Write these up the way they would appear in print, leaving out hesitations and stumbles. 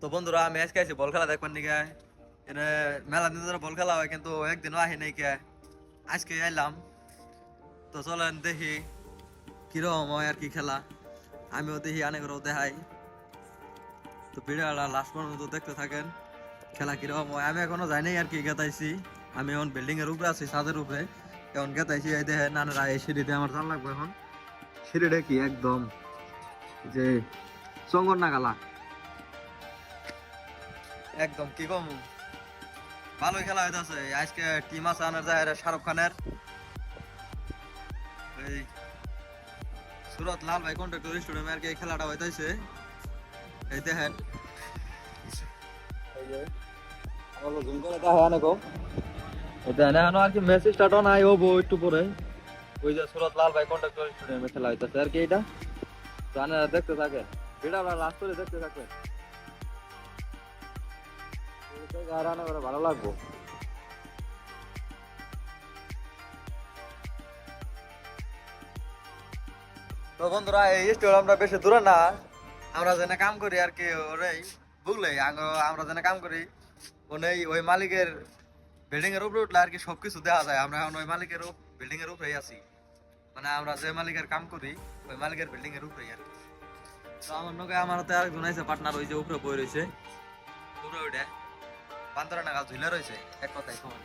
তো বন্ধুরা আমি আজকে আছি বল খেলা দেখবার নিকে এনে মেলা দিন ধরে বল খেলা হয় কিন্তু একদিনও আহি নাই কে আজকে আইলাম। তো চলেন দেখি কিরকম হয় আর কি খেলা, আমিও দেখি অনেকেরও দেখাই। তো ভিডিওটা লাস্ট পর্যন্ত দেখতে থাকেন খেলা কিরকম হয়। আমি এখনো যাই নাই আর কি, গেতাইছি আমি এখন বিল্ডিং এর উপরে আছি, ছাদের উপরে এখন গেতাইছি। এই দেখেন নানারা এই সিঁড়িতে আমার জান লাগবে এখন, সিঁড়িটা কি একদম যে চঙ্গর নাগালা একদম কি কম ভালোই খেলা হইতেছে। আজকে টিম আছে আনার যায় শাহরুখ খানের, এই সুরত লাল ভাই কন্ট্রাক্টর স্টেডিয়ামে আর কি খেলাটা হইতেছে। এই দেখেন আর কি ম্যাচ স্টার্ট নাই হবো একটু পরে। ওই যে সুরত লাল ভাই কন্ট্রাক্টর স্টেডিয়ামে খেলা হইতেছে আর কি, এইটা জানে দেখতে থাকে ভিডিওটা লাস্ট করে দেখতে থাকবে, ভালো লাগবো। তো বন্ধুরা এই স্টেডিয়ামটা বেশি দূরে না, আমরা যেন কাম করি আর কি ওরে বুঝলে আমরা যেন কাম করি ওই মালিকের বিল্ডিং এর উপরে উঠলে আর কি সবকিছু দেখা যায়। আমরা এখন ওই মালিকের বিল্ডিং এর উপরেই আছি, মানে আমরা যে মালিকের কাম করি ওই মালিকের বিল্ডিং এর উপরেই আর কি। তো আমার নৌকে আমার হাতে আরেকজন আছে পার্টনার, ওই যে উপরে বই রয়েছে উপরে উঠে পান্তরা নাগাল ঝুলে রয়েছে এক কথায় সমান।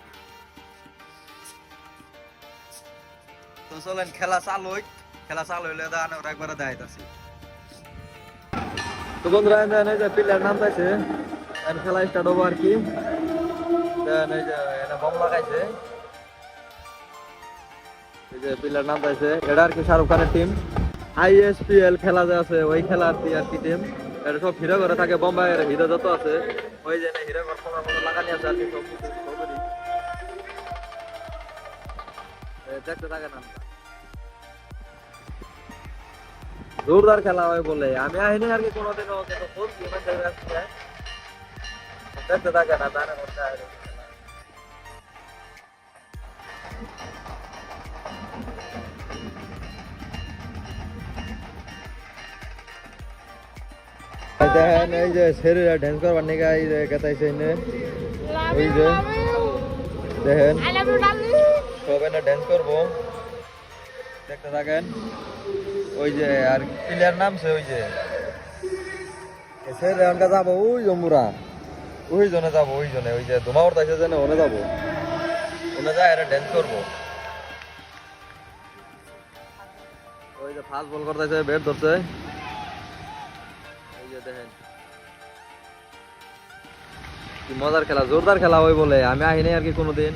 তো চলেন খেলা চালু হইলে ওরা একবারে দেখাইতেছি। তো বন্ধুরা এই যে প্লেয়ার নাম পাইছে খেলা স্টার্ট হবো আর কি। এই যে এটা বম লাগাইছে, এই যে প্লেয়ার নাম পাইছে এটা আর কি শাহরুখ খানের টিম। ISPL খেলা যে আছে ওই খেলা আর কি টিম, এটা সব হিরো ঘরে থাকে, বোম্বাইয়ের হিরো যত আছে ওই যে হিরো ঘর লাগানি আছে আর কি সব কিছু দেখতে থাকে না। জোরদার খেলা হয় বলে আমি আহিনি আর কি কোনোদিনও, দেখতে থাকে না জানে দেখেন এই যে শরীরে ড্যান্স করবার নিকা এই যে গেতাইছে ওই যে দেখেন সব এনে ড্যান্স করবো দেখতে থাকেন। ওই যে আর প্লেয়ার নামছে ওই যে শরীরে যাবো ওই জমুরা ওই জনে যাবো ওই জনে ওই যে ধুমা উঠতেছে যেন ওনে যাবো, ওনে যায় এরা ড্যান্স করবো। ওই যে ফাস্ট বল করতেছে ব্যাট ধরছে, এই যে দেখেন কি মজার খেলা, জোরদার খেলা ওই বলে আমি আহিনি আর কি কোনোদিন।